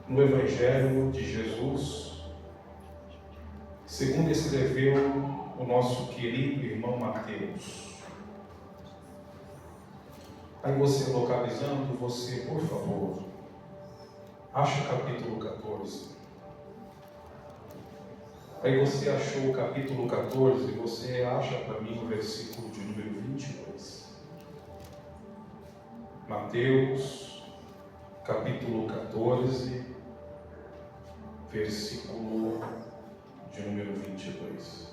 no Evangelho de Jesus, segundo escreveu o nosso querido irmão Mateus. Aí você localizando, você, por favor, acha o capítulo 14. Aí você achou o capítulo 14, você acha para mim o versículo de número 22. Mateus, capítulo 14, versículo de número 22.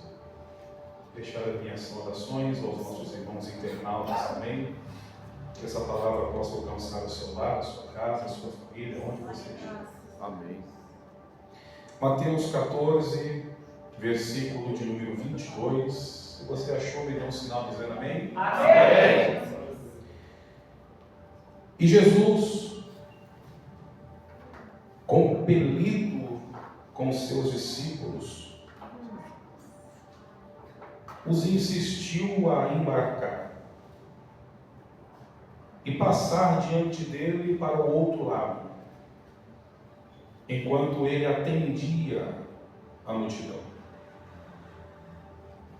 Deixar as minhas saudações aos nossos irmãos internautas também, que essa palavra possa alcançar o seu lar, a sua casa, a sua família, onde você estiver. Amém. Mateus 14, versículo de número 22. Se você achou, me dê um sinal dizendo amém. Amém. E Jesus, compelido com seus discípulos, os insistiu a embarcar e passar diante dele para o outro lado, enquanto ele atendia a multidão.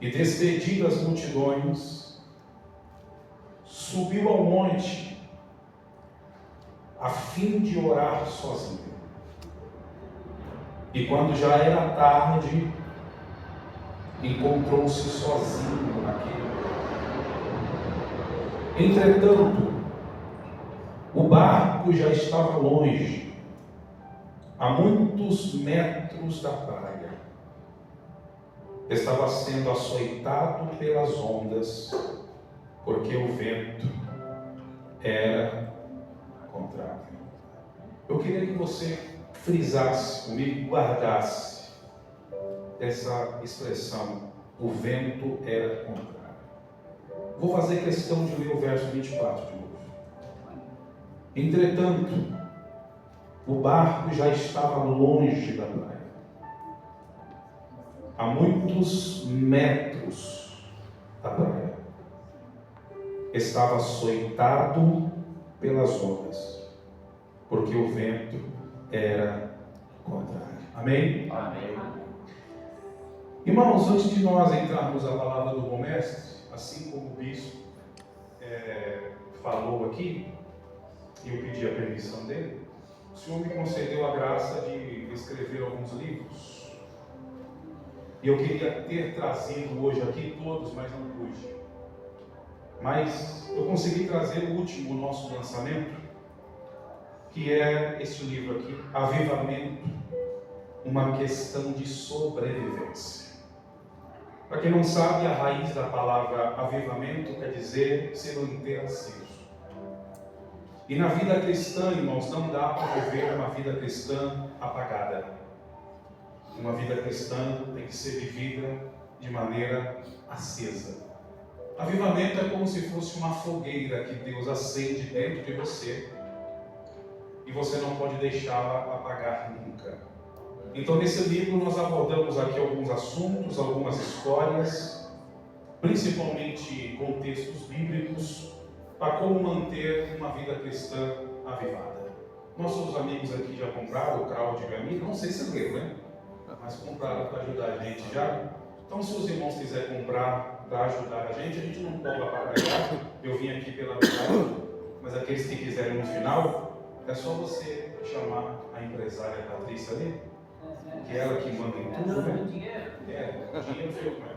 E despedidas as multidões, subiu ao monte a fim de orar sozinho. E quando já era tarde, encontrou-se sozinho naquele lugar. Entretanto, o barco já estava longe, a muitos metros da praia. Estava sendo açoitado pelas ondas, porque o vento era contrário. Eu queria que você frisasse comigo, guardasse essa expressão: o vento era contrário. Vou fazer questão de ler o verso 24 de novo. Entretanto, o barco já estava longe da praia, a muitos metros da praia. Estava açoitado pelas ondas, porque o vento era contrário. Amém? Amém. Irmãos, antes de nós entrarmos na palavra do bom mestre, assim como o bispo falou aqui, e eu pedi a permissão dele, o Senhor me concedeu a graça de escrever alguns livros. E eu queria ter trazido hoje aqui todos, mas não pude. Mas eu consegui trazer o último nosso lançamento, que é este livro aqui, Avivamento, uma questão de sobrevivência. Para quem não sabe, a raiz da palavra avivamento quer dizer ser inteiro aceso. E na vida cristã, irmãos, não dá para viver uma vida cristã apagada. Uma vida cristã tem que ser vivida de maneira acesa. Avivamento é como se fosse uma fogueira que Deus acende dentro de você e você não pode deixá-la apagar nunca. Então, nesse livro nós abordamos aqui alguns assuntos, algumas histórias, principalmente contextos bíblicos, para como manter uma vida cristã avivada. Nossos amigos aqui já compraram, o Cláudio e a mim, não sei se leram, né? Mas compraram para ajudar a gente já. Então, se os irmãos quiserem comprar para ajudar a gente não cobra para pegar. Eu vim aqui pela metade, mas aqueles que quiserem no final, é só você chamar a empresária Patrícia ali, que é ela que manda em tudo, né? Dinheiro feio com ela.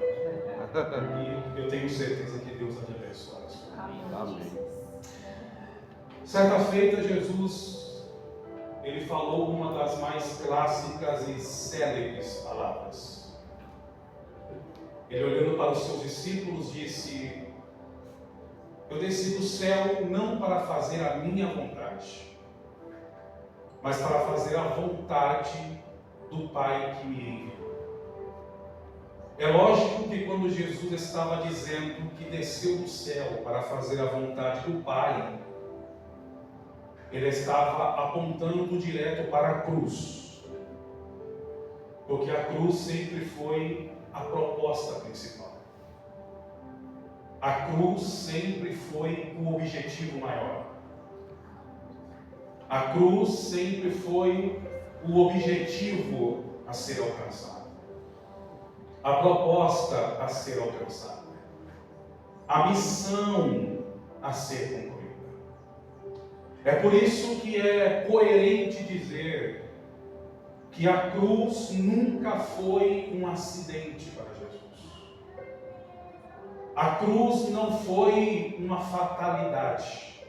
E eu tenho certeza que Deus vai te abençoar. Amém. Certa feita, Jesus, ele falou uma das mais clássicas e célebres palavras. Ele, olhando para os seus discípulos, disse: eu desci do céu não para fazer a minha vontade, mas para fazer a vontade do Pai que me enviou. É lógico que quando Jesus estava dizendo que desceu do céu para fazer a vontade do Pai, ele estava apontando direto para a cruz, porque a cruz sempre foi a proposta principal. A cruz sempre foi o objetivo maior. A cruz sempre foi o objetivo a ser alcançado, a proposta a ser alcançada, a missão a ser concluída. É por isso que é coerente dizer que a cruz nunca foi um acidente para Jesus. A cruz não foi uma fatalidade.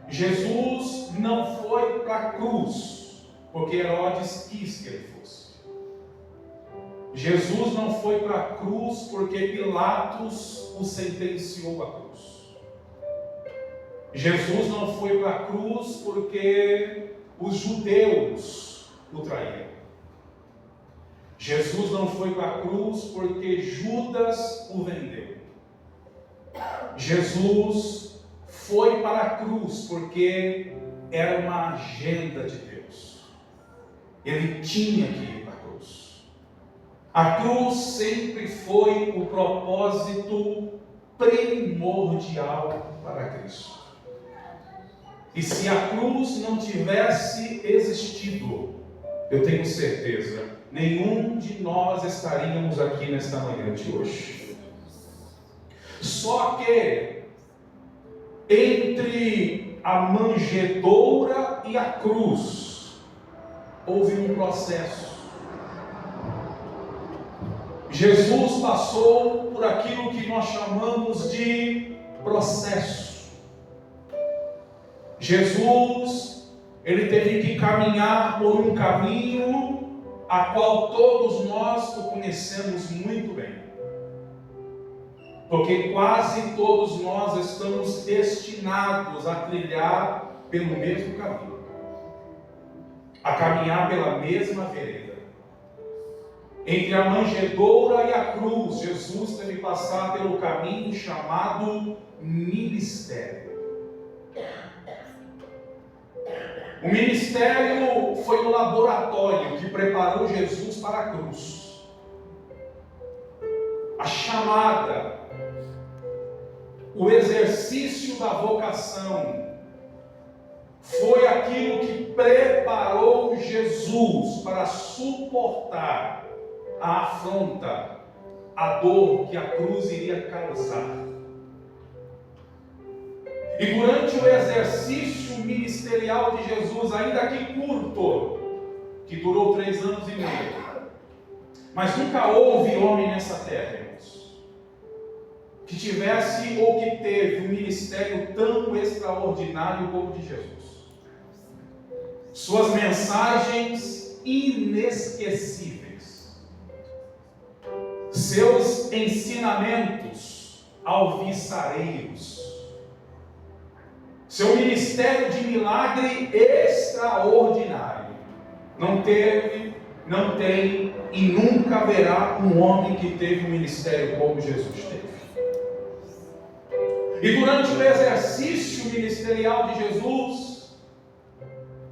Jesus não foi para a cruz porque Herodes quis que ele fosse. Jesus não foi para a cruz porque Pilatos o sentenciou à cruz. Jesus não foi para a cruz porque os judeus o traíram. Jesus não foi para a cruz porque Judas o vendeu. Jesus foi para a cruz porque era uma agenda de Deus. Ele tinha que ir para a cruz. A cruz sempre foi o propósito primordial para Cristo. E se a cruz não tivesse existido, eu tenho certeza, nenhum de nós estaríamos aqui nesta manhã de hoje. Só que entre a manjedoura e a cruz houve um processo. Jesus passou por aquilo que nós chamamos de processo. Jesus, ele teve que caminhar por um caminho a qual todos nós o conhecemos muito bem. Porque quase todos nós estamos destinados a trilhar pelo mesmo caminho, a caminhar pela mesma vereda. Entre a manjedoura e a cruz, Jesus teve que passar pelo caminho chamado ministério. O ministério foi o laboratório que preparou Jesus para a cruz. A chamada, o exercício da vocação, foi aquilo que preparou Jesus para suportar a afronta, a dor que a cruz iria causar. E durante o exercício ministerial de Jesus, ainda que curto, que durou 3 anos e meio, mas nunca houve homem nessa terra, irmãos, que tivesse ou que teve um ministério tão extraordinário como o de Jesus. Suas mensagens inesquecíveis, seus ensinamentos alvissareiros, seu ministério de milagre extraordinário. Não teve, não tem e nunca haverá um homem que teve um ministério como Jesus teve. E durante o exercício ministerial de Jesus,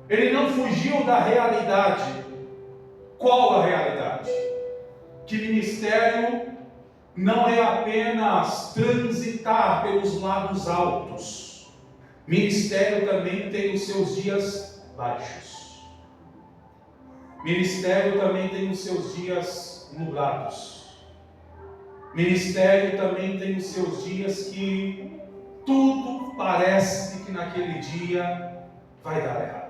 ele não fugiu da realidade. Qual a realidade? Que ministério não é apenas transitar pelos lados altos. Ministério também tem os seus dias baixos. Ministério também tem os seus dias nublados. Ministério também tem os seus dias que tudo parece que naquele dia vai dar errado.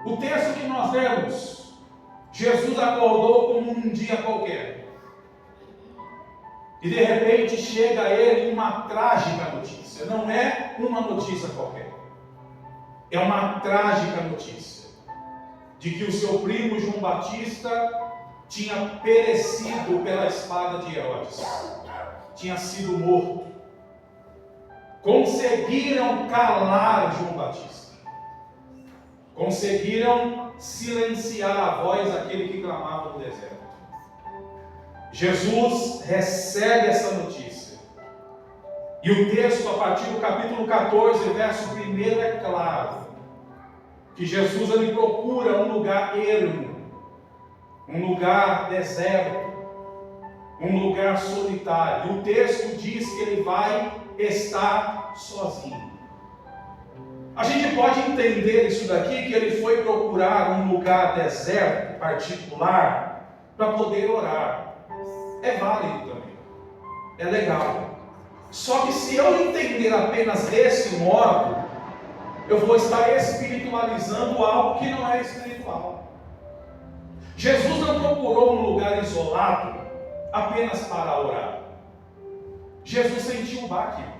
O texto que nós lemos, Jesus acordou como um dia qualquer. E de repente chega a ele uma trágica notícia. Não é uma notícia qualquer. É uma trágica notícia. De que o seu primo João Batista tinha perecido pela espada de Herodes. Tinha sido morto. Conseguiram calar João Batista. Conseguiram silenciar a voz daquele que clamava no deserto. Jesus recebe essa notícia. E o texto, a partir do capítulo 14, verso 1, é claro. Que Jesus ele procura um lugar ermo, um lugar deserto, um lugar solitário. E o texto diz que ele vai estar sozinho. A gente pode entender isso daqui, que ele foi procurar um lugar deserto, particular, para poder orar. É válido também. É legal. Só que se eu entender apenas desse modo, eu vou estar espiritualizando algo que não é espiritual. Jesus não procurou um lugar isolado apenas para orar. Jesus sentiu um baque, irmãos.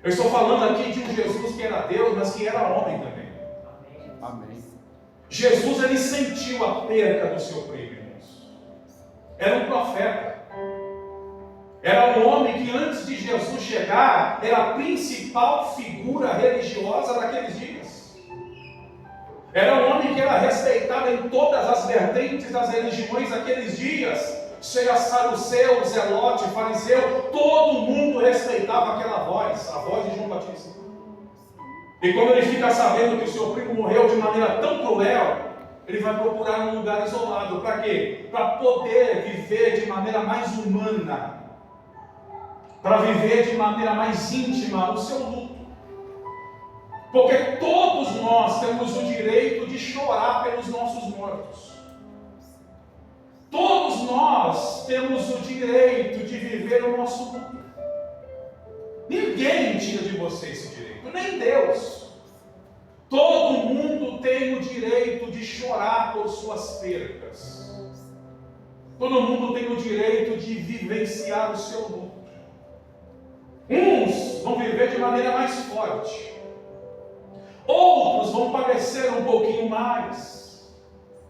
Eu estou falando aqui de um Jesus que era Deus, mas que era homem também. Amém. Jesus, ele sentiu a perca do seu primo, irmãos. Era um profeta. Era um homem que antes de Jesus chegar, era a principal figura religiosa daqueles dias. Era um homem que era respeitado em todas as vertentes das religiões daqueles dias. Seja saduceu, zelote, fariseu, todo mundo respeitava aquela voz, a voz de João Batista. E quando ele fica sabendo que o seu primo morreu de maneira tão cruel, ele vai procurar um lugar isolado. Para quê? Para poder viver de maneira mais humana, para viver de maneira mais íntima o seu luto. Porque todos nós temos o direito de chorar pelos nossos mortos. Todos nós temos o direito de viver o nosso luto. Ninguém tira de você esse direito, nem Deus. Todo mundo tem o direito de chorar por suas percas. Todo mundo tem o direito de vivenciar o seu luto. Uns vão viver de maneira mais forte. Outros vão padecer um pouquinho mais.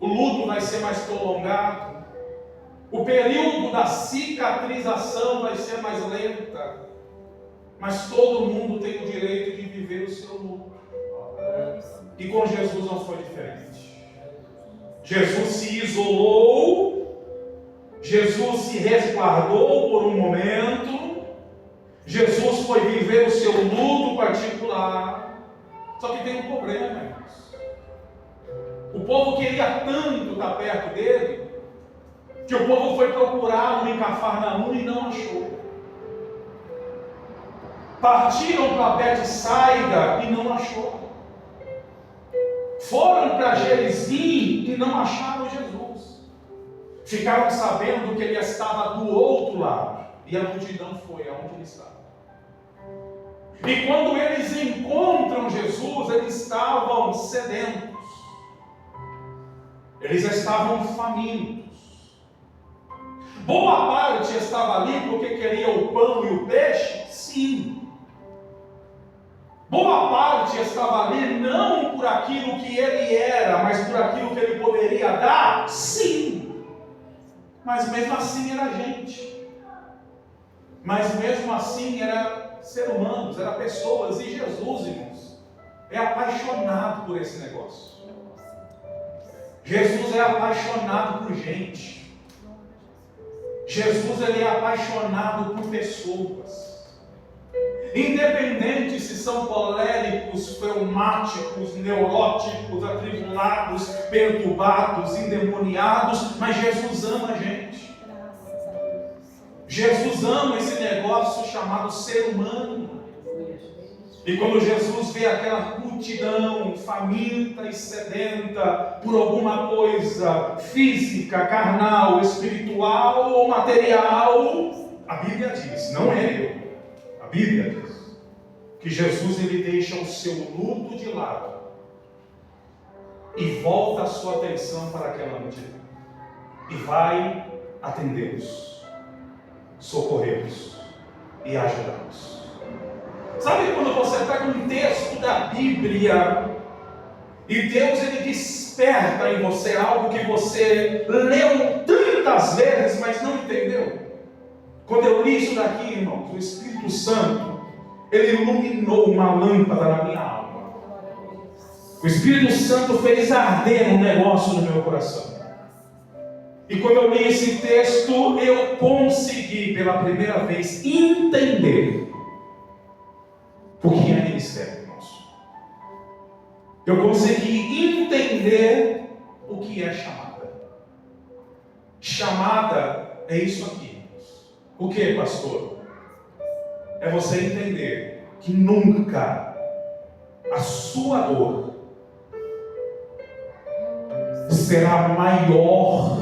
O luto vai ser mais prolongado. O período da cicatrização vai ser mais lenta. Mas todo mundo tem o direito de viver o seu luto. E com Jesus não foi diferente. Jesus se isolou. Jesus se resguardou por um momento. Jesus foi viver o seu luto particular. Só que tem um problema, irmãos. O povo queria tanto estar perto dele, que o povo foi procurá-lo em Cafarnaum e não achou. Partiram para Betsaida e não achou. Foram para Gerizim e não acharam Jesus. Ficaram sabendo que ele estava do outro lado. E a multidão foi aonde ele estava. E quando eles encontram Jesus, eles estavam sedentos. Eles estavam famintos. Boa parte estava ali porque queria o pão e o peixe? Sim. Boa parte estava ali não por aquilo que ele era, mas por aquilo que ele poderia dar? Sim. Mas mesmo assim era gente. Mas mesmo assim era ser humanos, era pessoas. E Jesus, irmãos, é apaixonado por esse negócio. Jesus é apaixonado por gente. Jesus, ele é apaixonado por pessoas. Independente se são coléricos, fleumáticos, neuróticos, atribulados, perturbados, endemoniados, mas Jesus ama a gente. Jesus ama esse negócio chamado ser humano. E quando Jesus vê aquela multidão faminta e sedenta por alguma coisa física, carnal, espiritual ou material, a Bíblia diz, não é eu, a Bíblia diz, que Jesus ele deixa o seu luto de lado e volta a sua atenção para aquela multidão e vai atendê-los, socorrê-los e ajudá-los. Sabe quando você pega um texto da Bíblia e Deus ele desperta em você algo que você leu tantas vezes, mas não entendeu? Quando eu li isso daqui, irmãos, o Espírito Santo, ele iluminou uma lâmpada na minha alma. O Espírito Santo fez arder um negócio no meu coração. E quando eu li esse texto, eu consegui pela primeira vez entender o que é ministério, irmãos. Eu consegui entender o que é chamada. Chamada é isso aqui, irmãos. O que, pastor? É você entender que nunca a sua dor será maior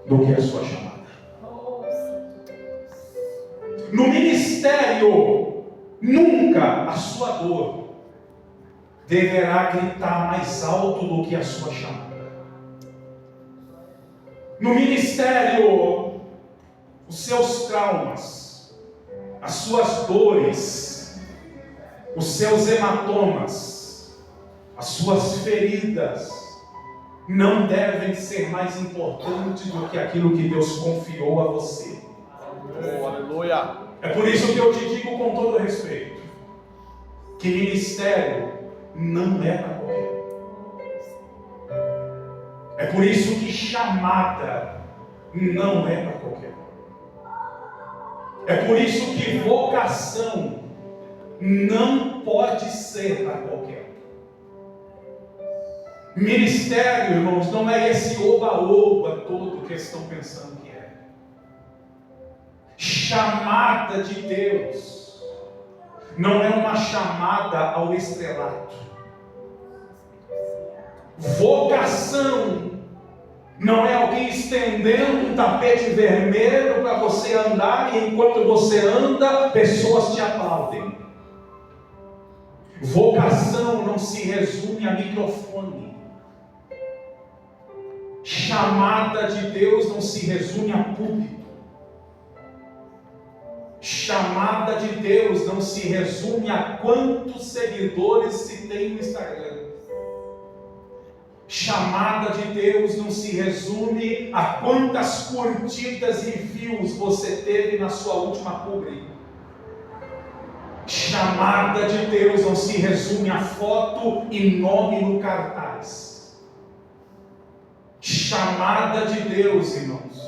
do que a sua chamada. No ministério, nunca a sua dor deverá gritar mais alto do que a sua chamada. No ministério, os seus traumas, as suas dores, os seus hematomas, as suas feridas, não devem ser mais importantes do que aquilo que Deus confiou a você. Oh, aleluia! É por isso que eu te digo com todo respeito, que ministério não é para qualquer um. É por isso que chamada não é para qualquer um. É por isso que vocação não pode ser para qualquer um. Ministério, irmãos, não é esse oba-oba todo que estão pensando que é. Chamada de Deus não é uma chamada ao estrelato. Vocação não é alguém estendendo um tapete vermelho para você andar e enquanto você anda, pessoas te aplaudem. Vocação não se resume a microfone. Chamada de Deus não se resume a púlpito. Chamada de Deus não se resume a quantos seguidores se tem no Instagram. Chamada de Deus não se resume a quantas curtidas e views você teve na sua última publi. Chamada de Deus não se resume a foto e nome no cartaz. Chamada de Deus, irmãos,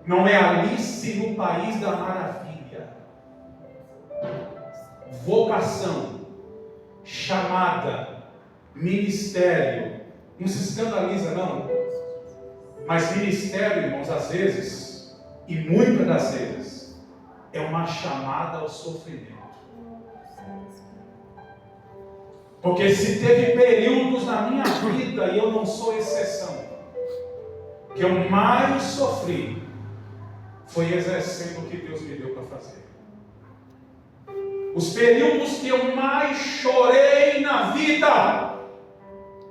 não é Alice no País da Maravilha. Vocação, chamada, ministério, não se escandaliza não, mas ministério, irmãos, às vezes, e muitas das vezes, é uma chamada ao sofrimento. Porque se teve períodos na minha vida, e eu não sou exceção, que eu mais sofri, foi exercendo o que Deus me deu para fazer. Os períodos que eu mais chorei na vida,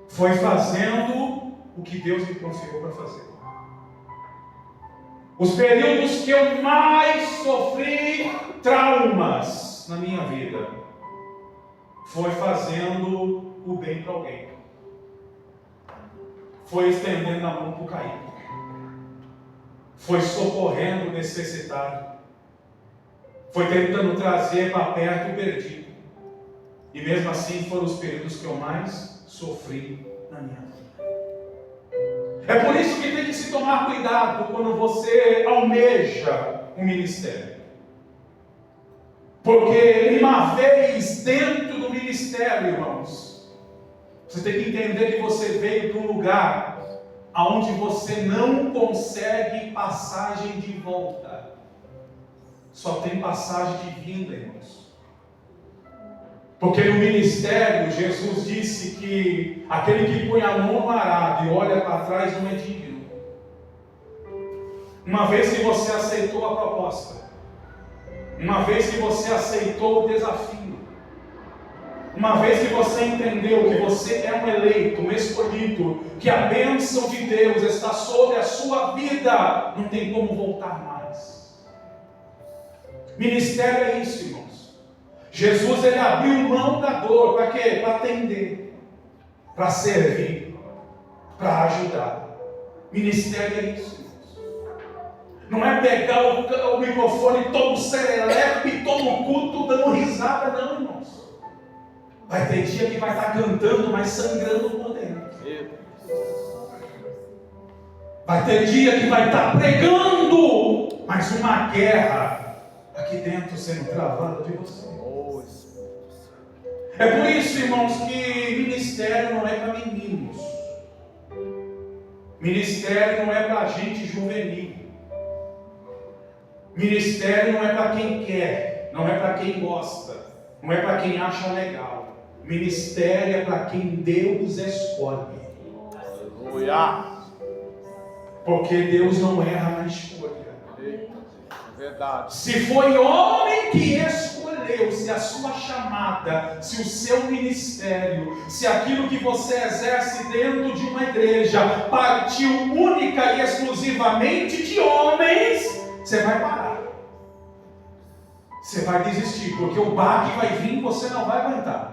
foi fazendo o que Deus me confiou para fazer. Os períodos que eu mais sofri traumas na minha vida, foi fazendo o bem para alguém. Foi estendendo a mão para o caído. Foi socorrendo o necessitado. Foi tentando trazer para perto o perdido. E mesmo assim foram os períodos que eu mais sofri na minha vida. É por isso que tem que se tomar cuidado quando você almeja um ministério. Porque uma vez dentro do ministério, irmãos, você tem que entender que você veio de um lugar aonde você não consegue passagem de volta. Só tem passagem de vinda, irmãos. Porque no ministério, Jesus disse que aquele que põe a mão no arado e olha para trás não é digno. Uma vez que você aceitou a proposta, uma vez que você aceitou o desafio, uma vez que você entendeu que você é um eleito, um escolhido, que a bênção de Deus está sobre a sua vida, não tem como voltar mais. Ministério é isso, irmãos. Jesus, ele abriu mão da dor, para quê? Para atender, para servir, para ajudar. Ministério é isso, irmãos. Não é pegar o microfone todo serelepe, todo culto, dando risada, não, irmãos. Vai ter dia que vai estar cantando, mas sangrando por dentro. Vai ter dia que vai estar pregando, mas uma guerra aqui dentro sendo travada de você. É por isso, irmãos, que ministério não é para meninos. Ministério não é para gente juvenil. Ministério não é para quem quer, não é para quem gosta. Não é para quem acha legal. Ministério é para quem Deus escolhe. Aleluia. Porque Deus não erra na escolha. É verdade. Se foi homem que escolheu, se a sua chamada, se o seu ministério, se aquilo que você exerce dentro de uma igreja partiu única e exclusivamente de homens, você vai parar. Você vai desistir, porque o baque vai vir e você não vai aguentar.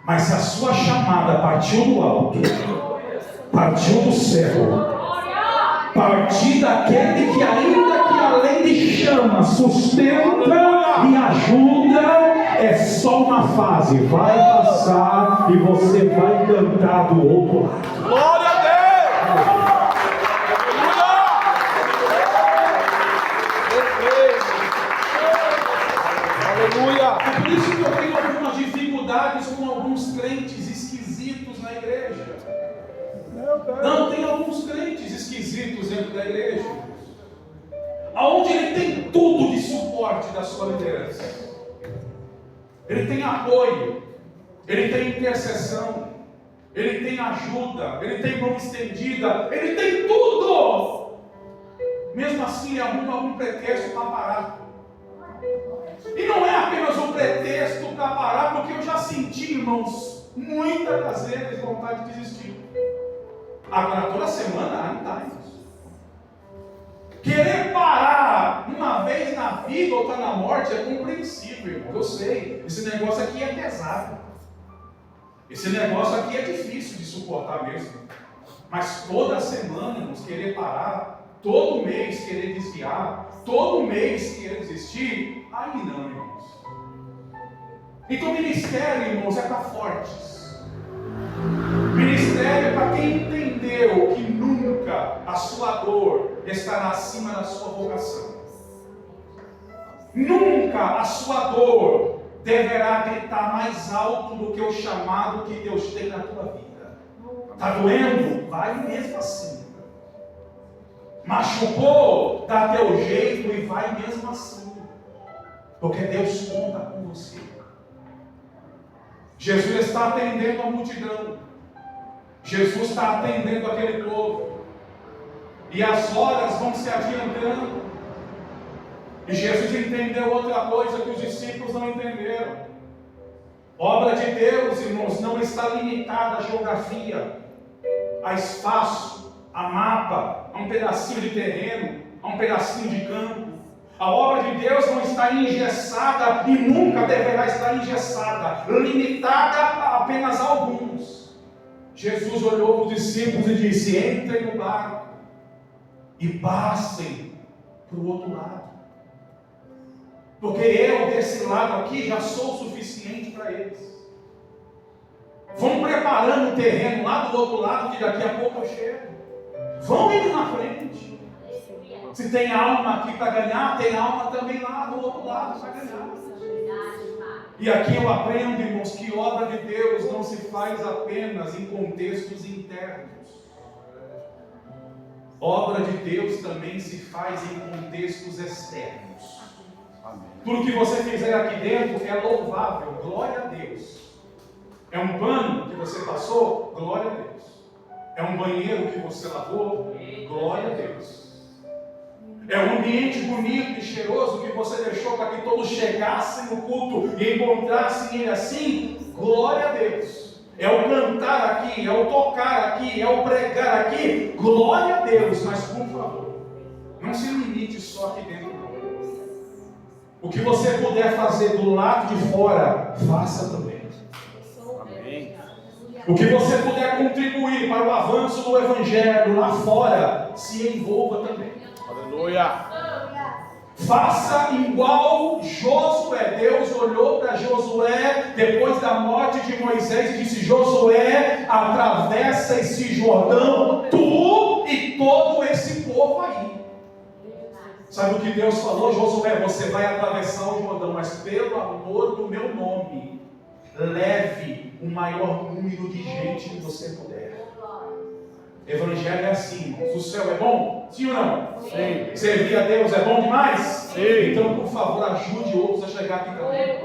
Mas se a sua chamada partiu do alto, partiu do céu, partir daquele que ainda que além de chama, sustenta e ajuda, é só uma fase, vai passar e você vai cantar do outro lado. Glória a Deus! Aleluia! É por isso que eu tenho algumas dificuldades com alguns crentes esquisitos na igreja. Não, tem alguns crentes esquisitos dentro da igreja, aonde ele tem tudo de suporte da sua liderança. Ele tem apoio, ele tem intercessão, ele tem ajuda, ele tem mão estendida, ele tem tudo. Mesmo assim, ele arruma algum pretexto para parar. E não é apenas um pretexto para parar, porque eu já senti, irmãos, muitas das vezes vontade de desistir. Agora, toda semana, não dá isso. Querer parar uma vez na vida ou na morte é compreensível, irmão. Eu sei. Esse negócio aqui é pesado. Esse negócio aqui é difícil de suportar mesmo. Mas toda semana, irmãos, querer parar, todo mês querer desviar, todo mês querer desistir, aí não, irmãos. Então, ministério, irmãos, é para fortes. Ministério é para quem entendeu que nunca a sua dor estará acima da sua vocação. Nunca a sua dor deverá gritar mais alto do que o chamado que Deus tem na tua vida. Está doendo? Vai mesmo assim. Machucou? Dá teu jeito e vai mesmo assim. Porque Deus conta com você. Jesus está atendendo a multidão. Jesus está atendendo aquele povo. E as horas vão se adiantando. E Jesus entendeu outra coisa que os discípulos não entenderam. Obra de Deus, irmãos, não está limitada à geografia, a espaço, a mapa, a um pedacinho de terreno, a um pedacinho de campo. A obra de Deus não está engessada e nunca deverá estar engessada, limitada a apenas alguns. Jesus olhou para os discípulos e disse: entrem no barco e passem para o outro lado. Porque eu desse lado aqui já sou o suficiente para eles. Vão preparando o terreno lá do outro lado, que daqui a pouco eu chego. Vão indo na frente. Se tem alma aqui para ganhar, tem alma também lá do outro lado para ganhar. E aqui eu aprendo, irmãos, que obra de Deus não se faz apenas em contextos internos. Obra de Deus também se faz em contextos externos. Tudo que você fizer aqui dentro é louvável, glória a Deus. É um pano que você passou, glória a Deus. É um banheiro que você lavou, glória a Deus. É um ambiente bonito e cheiroso que você deixou para que todos chegassem no culto e encontrassem ele assim, glória a Deus. É o cantar aqui, é o tocar aqui, é o pregar aqui, glória a Deus. Mas por favor, não se limite só aqui dentro. O que você puder fazer do lado de fora, faça também. Amém. O que você puder contribuir para o avanço do Evangelho lá fora, se envolva também. Aleluia. Faça igual Josué. Deus olhou para Josué depois da morte de Moisés e disse: Josué, atravessa esse Jordão, tu e todo esse povo aí. Sabe o que Deus falou? Josué, você vai atravessar o Jordão, mas pelo amor do meu nome, leve o maior número de gente que você puder. Evangelho é assim, irmãos. O céu é bom? Sim ou não? Sim. Servir a Deus é bom demais? Sim. Então, por favor, ajude outros a chegar aqui também.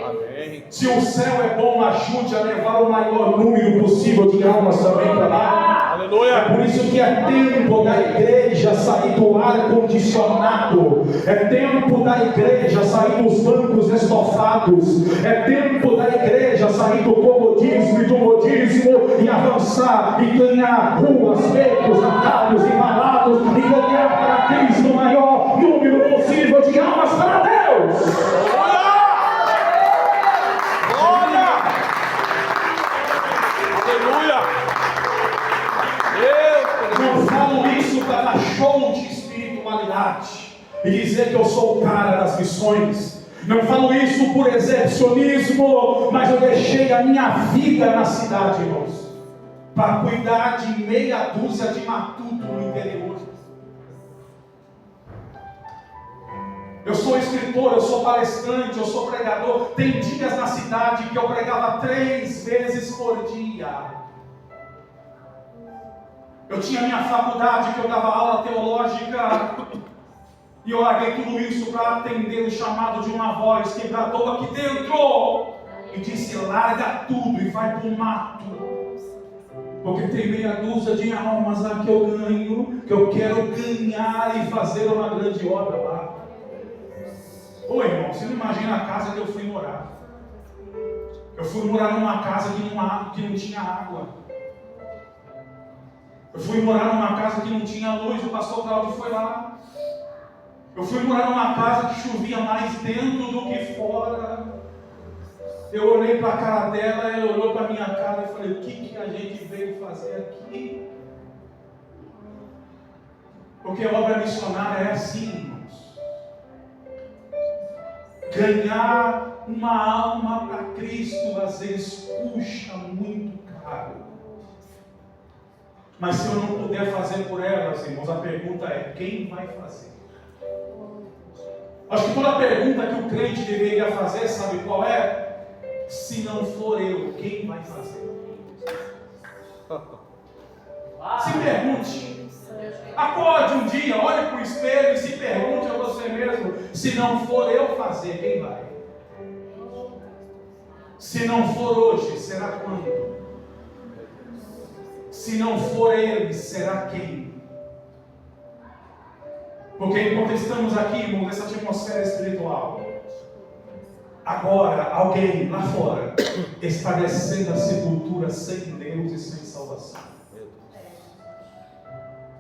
Amém. Se o céu é bom, ajude a levar o maior número possível de almas também para lá. Aleluia. É por isso que é tempo da igreja sair do ar-condicionado. É tempo da igreja sair dos bancos estofados. É tempo da igreja sair do comodismo e do modismo e avançar e ganhar ruas, becos, atalhos e balados e ganhar para Cristo o maior número possível de almas para Deus. Glória. Aleluia. Não falo isso para dar show de espiritualidade e dizer que eu sou o cara das missões. Não falo isso por exibicionismo, mas eu deixei a minha vida na cidade, irmãos, para cuidar de meia dúzia de matuto no interior. Eu sou escritor, eu sou palestrante, eu sou pregador. Tem dias na cidade que eu pregava 3 vezes por dia. Eu tinha minha faculdade, que eu dava aula teológica, e eu larguei tudo isso para atender o chamado de uma voz que bradou aqui dentro e disse: larga tudo e vai para o mato, porque tem meia dúzia de almas lá que eu ganho, que eu quero ganhar e fazer uma grande obra lá. Ô irmão, você não imagina a casa que eu fui morar. Eu fui morar numa casa que não tinha água. Eu fui morar numa casa que não tinha luz, o pastor Cláudio foi lá. Eu fui morar numa casa que chovia mais dentro do que fora. Eu olhei para a cara dela, ela olhou para a minha cara e falei: o que a gente veio fazer aqui? Porque a obra missionária é assim, irmãos. Ganhar uma alma para Cristo às vezes custa muito caro. Mas se eu não puder fazer por elas, irmãos, a pergunta é: quem vai fazer? Acho que toda pergunta que o crente deveria fazer, sabe qual é? Se não for eu, quem vai fazer? Se pergunte. Acorde um dia, olhe para o espelho e se pergunte a você mesmo: se não for eu fazer, quem vai? Se não for hoje, será quando? Se não for ele, será quem? Porque enquanto estamos aqui, irmão, nessa atmosfera espiritual, agora alguém lá fora está descendo a sepultura sem Deus e sem salvação.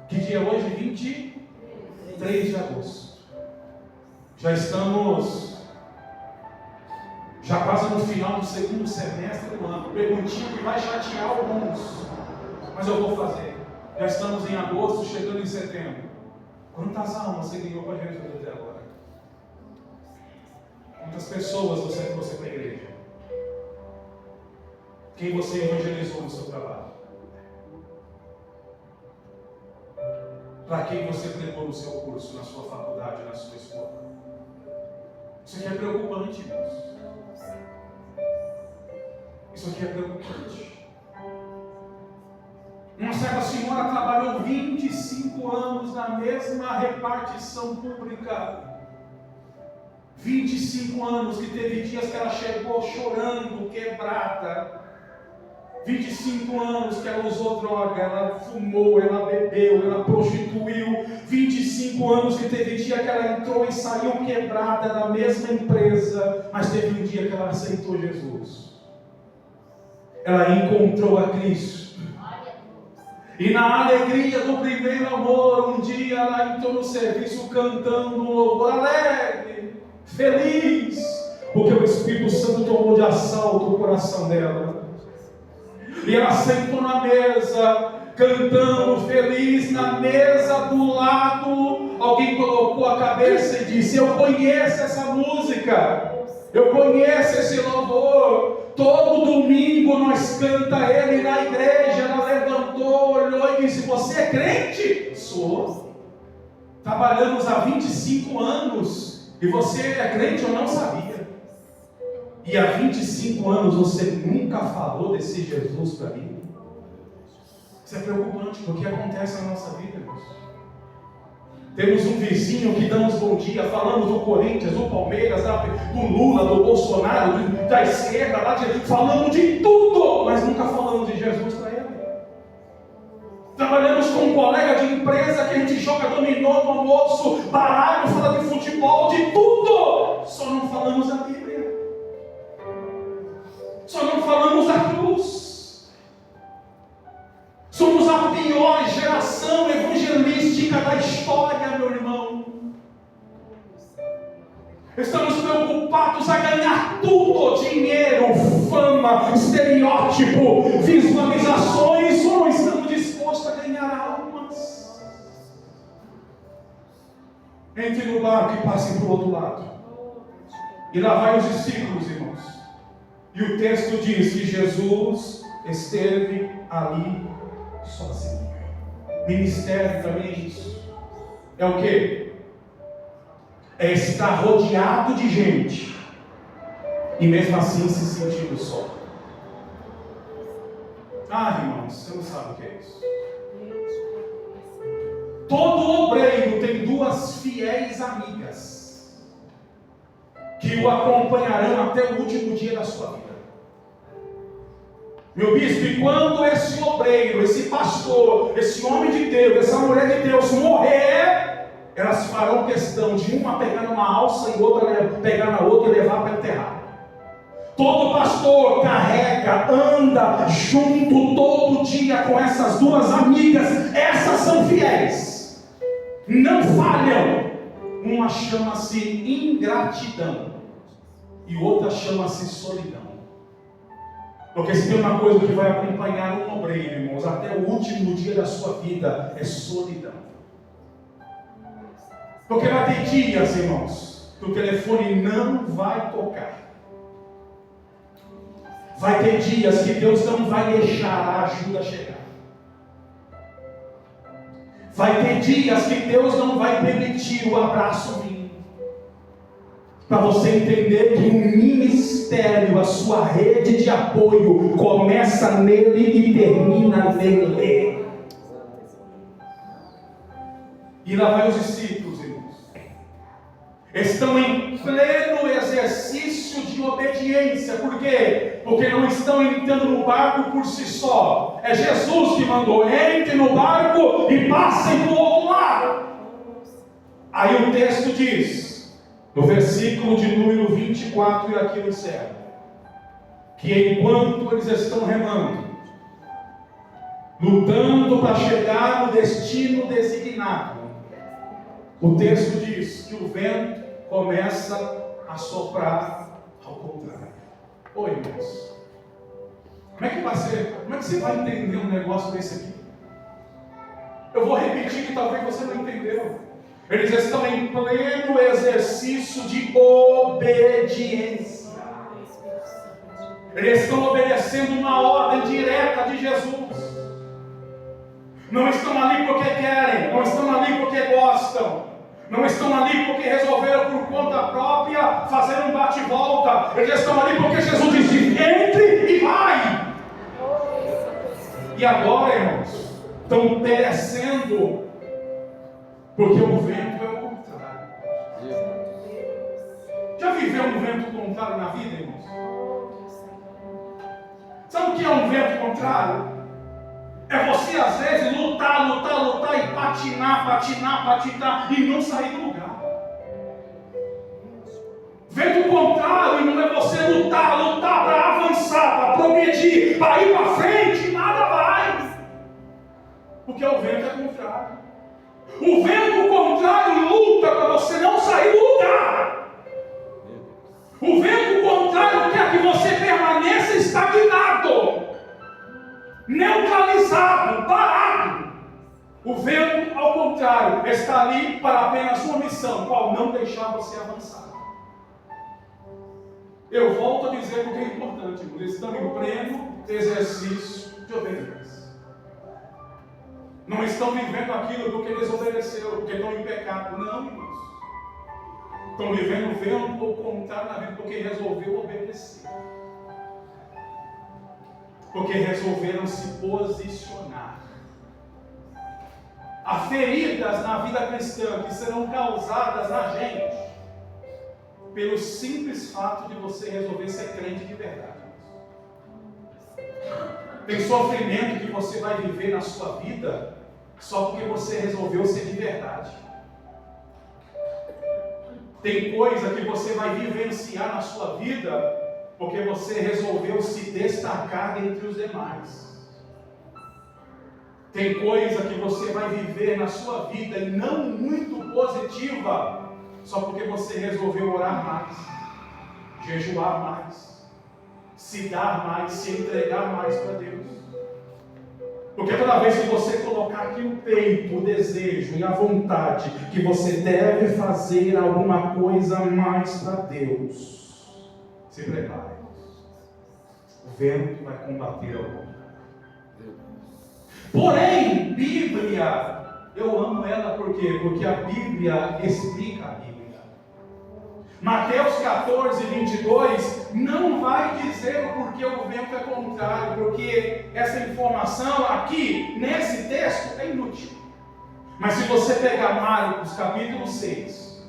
Que dia é hoje? 23 de agosto. Já estamos quase no final do segundo semestre do ano. Perguntinha que vai chatear alguns, mas eu vou fazer. Já estamos em agosto, chegando em setembro. Quantas almas você ganhou para Jesus até agora? Quantas pessoas você trouxe para a igreja? Quem você evangelizou no seu trabalho? Para quem você pregou no seu curso, na sua faculdade, na sua escola? Isso aqui é preocupante, irmãos. Isso aqui é preocupante. Uma certa senhora trabalhou 25 anos na mesma repartição pública. 25 anos que teve dias que ela chegou chorando, quebrada. 25 anos que ela usou droga, ela fumou, ela bebeu, ela prostituiu. 25 anos que teve dia que ela entrou e saiu quebrada da mesma empresa, mas teve um dia que ela aceitou Jesus. Ela encontrou a Cristo. E na alegria do primeiro amor, um dia ela entrou no serviço cantando um louvor alegre, feliz, porque o Espírito Santo tomou de assalto o coração dela. E ela sentou na mesa, cantando feliz. Na mesa do lado, alguém colocou a cabeça e disse: eu conheço essa música, eu conheço esse louvor. Todo domingo nós canta ele na igreja. Ela levantou, olhou e disse: você é crente? Sou. Trabalhamos há 25 anos. E você é crente? Eu não sabia. E há 25 anos você nunca falou desse Jesus para mim? Isso é preocupante, porque acontece na nossa vida, irmãos. Temos um vizinho que damos bom dia, falamos do Corinthians, do Palmeiras, do Lula, do Bolsonaro, da esquerda, falamos de tudo, mas nunca falamos de Jesus para ele. Trabalhamos com um colega de empresa que a gente joga dominó no almoço, baralho, fala de futebol, de tudo, só não falamos da Bíblia, só não falamos da cruz. Somos a pior geração evangelística da história, meu irmão. Estamos preocupados a ganhar tudo: dinheiro, fama, estereótipo, visualizações, ou não estamos dispostos a ganhar almas. Entre no barco e passe para o outro lado. E lá vai os discípulos, irmãos. E o texto diz que Jesus esteve ali sozinho. Ministério também é isso. É o quê? É estar rodeado de gente e mesmo assim se sentindo só. Ah, irmãos, você não sabe o que é isso. Todo obreiro tem duas fiéis amigas que o acompanharão até o último dia da sua vida. Meu bispo, e quando esse obreiro, esse pastor, esse homem de Deus, essa mulher de Deus morrer, elas farão questão de uma pegar numa alça e outra pegar na outra e levar para enterrar. Todo pastor carrega, anda junto todo dia com essas duas amigas. Essas são fiéis, não falham. Uma chama-se ingratidão e outra chama-se solidão. Porque se tem uma coisa que vai acompanhar um obreiro, irmãos, até o último dia da sua vida, é solidão. Porque vai ter dias, irmãos, que o telefone não vai tocar. Vai ter dias que Deus não vai deixar a ajuda chegar. Vai ter dias que Deus não vai permitir o abraço vir. Para você entender que o ministério, a sua rede de apoio, começa nele e termina nele. E lá vai os discípulos, irmãos. Estão em pleno exercício de obediência. Por quê? Porque não estão entrando no barco por si só. É Jesus que mandou: entre no barco e passem para o outro lado. Aí o texto diz, no versículo de número 24, e aqui encerra, que enquanto eles estão remando, lutando para chegar no destino designado, o texto diz que o vento começa a soprar ao contrário. Oi, irmãos, como é que vai ser? Como é que você vai entender um negócio desse aqui? Eu vou repetir que talvez você não entendeu. Eles estão em pleno exercício de obediência. Eles estão obedecendo uma ordem direta de Jesus. Não estão ali porque querem, não estão ali porque gostam, não estão ali porque resolveram por conta própria fazer um bate-volta. Eles estão ali porque Jesus disse: entre e vai. E agora, irmãos, estão perecendo, porque o vento é o contrário. Já viveu um vento contrário na vida, irmãos? Sabe o que é um vento contrário? É você às vezes lutar e patinar e não sair do lugar. Vento contrário não é você lutar para avançar, para progredir, para ir para frente, nada vai. Porque o vento é contrário. O vento contrário luta para você não sair do lugar. O vento contrário quer que você permaneça estagnado, neutralizado, parado. O vento, ao contrário, está ali para apenas uma missão, qual? Não deixar você avançar. Eu volto a dizer porque é importante, eles estão em pleno exercício de obediência. Não estão vivendo aquilo porque eles obedeceram, porque estão em pecado. Não, irmãos. Estão vivendo o vento ao contrário na vida, porque resolveu obedecer. Porque resolveram se posicionar. Há feridas na vida cristã que serão causadas na gente pelo simples fato de você resolver ser crente de verdade. Tem sofrimento que você vai viver na sua vida só porque você resolveu ser de verdade. Tem coisa que você vai vivenciar na sua vida porque você resolveu se destacar entre os demais. Tem coisa que você vai viver na sua vida e não muito positiva, só porque você resolveu orar mais, jejuar mais, se dar mais, se entregar mais para Deus. Porque toda vez que você colocar aqui o peito, o desejo e a vontade que você deve fazer alguma coisa mais para Deus, se prepare. O vento vai combater ao contrário. Porém, Bíblia, eu amo ela por quê? Porque a Bíblia explica a Bíblia. Mateus 14, 22 não vai dizer o porquê o vento é contrário, porque essa informação aqui, nesse texto, é inútil. Mas se você pegar Marcos capítulo 6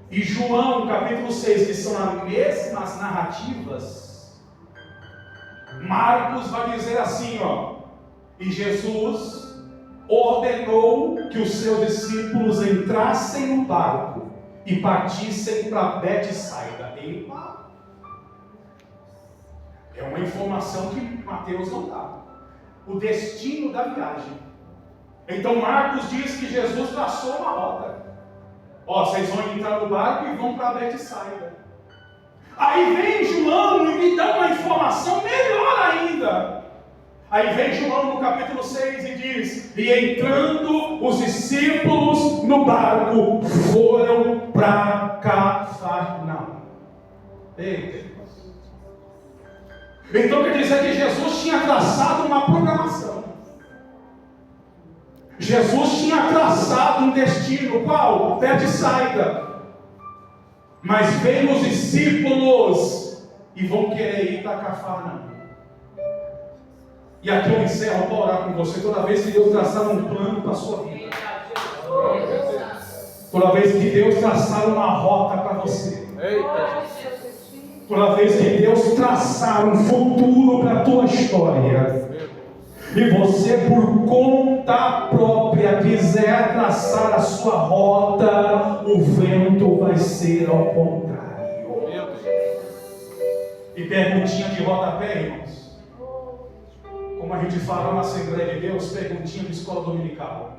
e João capítulo 6, que são as mesmas narrativas, Marcos vai dizer assim, e Jesus ordenou que os seus discípulos entrassem no barco e partissem para Betsaida. Epa! É uma informação que Mateus não dá. O destino da viagem. Então Marcos diz que Jesus traçou uma rota. Vocês vão entrar no barco e vão para Betsaida. Aí vem João e me dá uma informação melhor ainda. Aí vem João no capítulo 6 e diz: e entrando os discípulos no barco, foram para Cafarnaum. Eita! Então quer dizer que Jesus tinha traçado uma programação. Jesus tinha traçado um destino. Qual? Betsaida. Mas vem os discípulos e vão querer ir para Cafarnaum. E aqui eu encerro para orar com você. Toda vez que Deus traçar um plano para a sua vida, toda vez que Deus traçar uma rota para você, toda vez que Deus traçar um futuro para a tua história, e você por conta própria quiser traçar a sua rota, o vento vai ser ao contrário. E perguntinha de rodapé, irmãos. Como a gente fala na Assembleia de Deus, perguntinha de escola dominical.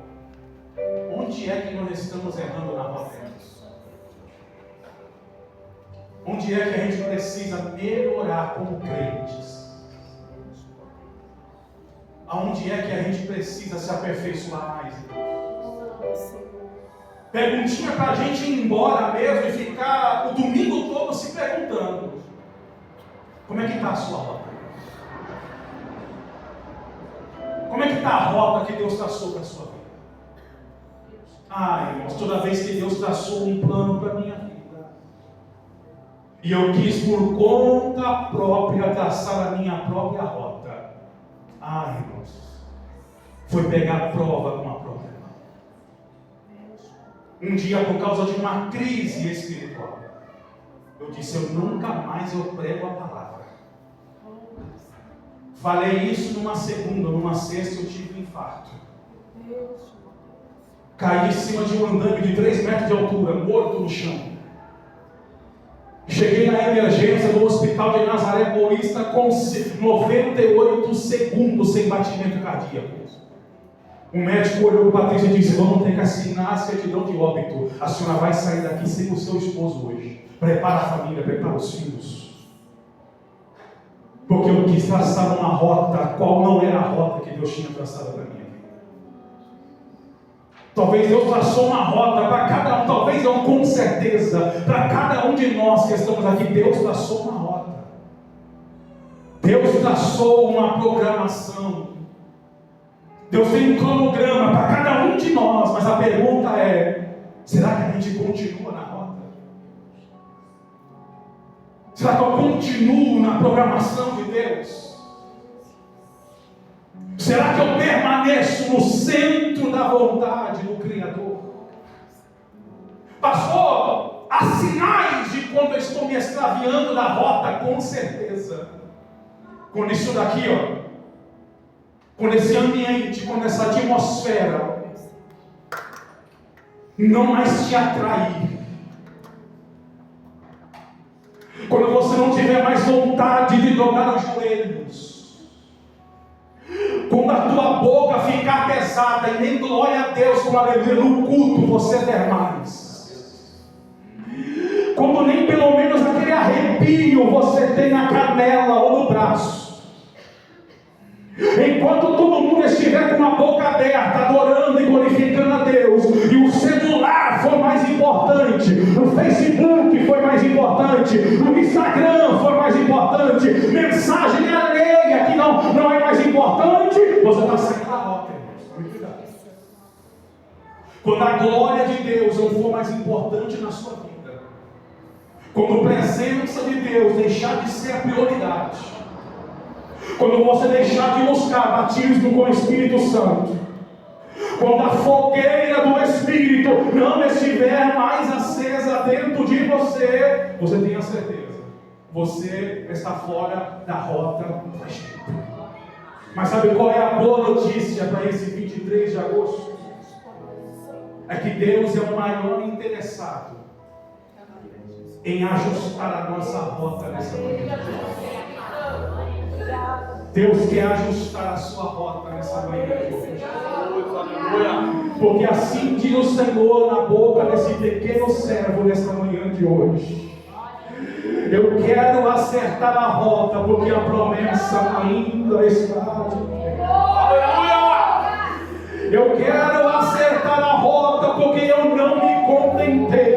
Onde é que nós estamos errando na rota? Onde é que a gente precisa melhorar como crentes? Aonde é que a gente precisa se aperfeiçoar mais? Perguntinha para a gente ir embora mesmo e ficar o domingo todo se perguntando: como é que está a sua rota? Como é que está a rota que Deus traçou para a sua vida? Irmãos, toda vez que Deus traçou um plano para a minha vida, e eu quis por conta própria traçar a minha própria rota, irmãos, foi pegar a prova com a própria mão. Um dia, por causa de uma crise espiritual, eu disse: eu nunca mais prego a palavra. Falei isso numa segunda, numa sexta eu tive um infarto. Caí em cima de um andame de 3 metros de altura, morto no chão. Cheguei na emergência do hospital de Nazaré Paulista com 98 segundos sem batimento cardíaco. O médico olhou para o Patrícia e disse: vamos ter que assinar a certidão de óbito. A senhora vai sair daqui sem o seu esposo hoje. Prepara a família, prepara os filhos. Porque eu quis traçar uma rota, qual não era a rota que Deus tinha traçado para mim. Talvez Deus traçou uma rota para cada um, talvez não, com certeza, para cada um de nós que estamos aqui, Deus traçou uma rota. Deus traçou uma programação. Deus tem um cronograma para cada um de nós, mas a pergunta é: será que a gente continua na rota? Será que eu continuo na programação de Deus? Será que eu permaneço no centro da na vontade do Criador. Pastor, há sinais de quando eu estou me extraviando da rota, com certeza. Quando isso daqui, quando esse ambiente, quando essa atmosfera não mais te atrair, quando você não tiver mais vontade de dobrar os joelhos, quando a tua boca ficar pesada e nem glória a Deus com alegria no culto você der mais, quando nem pelo menos aquele arrepio você tem na canela ou no braço, enquanto todo mundo estiver com a boca aberta, adorando e glorificando a Deus, e o celular for mais importante, o Facebook foi mais importante, o Instagram foi mais importante, mensagem alheia que não é mais importante, você está saindo da rota, irmãos. Quando a glória de Deus não for mais importante na sua vida, quando a presença de Deus deixar de ser a prioridade, quando você deixar de buscar batismo com o Espírito Santo, quando a fogueira do Espírito não estiver mais acesa dentro de você, você tenha certeza, você está fora da rota faz tempo. Mas sabe qual é a boa notícia para esse 23 de agosto? É que Deus é o maior interessado em ajustar a nossa rota nessa manhã. Deus quer ajustar a sua rota nessa manhã de hoje. Porque assim diz o Senhor na boca desse pequeno servo nessa manhã de hoje. Eu quero acertar a rota, porque a promessa ainda está de pé. Eu quero acertar a rota, porque eu não me contentei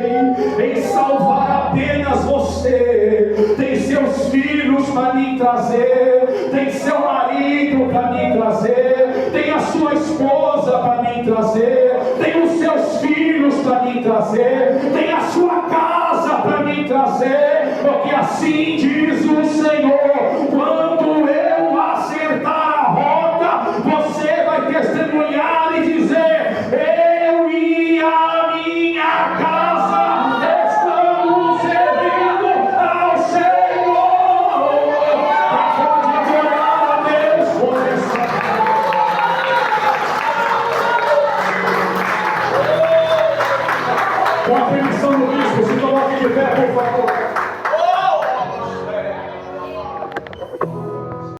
em salvar apenas você. Tem seus filhos para me trazer, tem seu marido para me trazer, tem a sua esposa para me trazer, tem os seus filhos para me trazer, tem a sua casa para me trazer, porque assim diz o Senhor.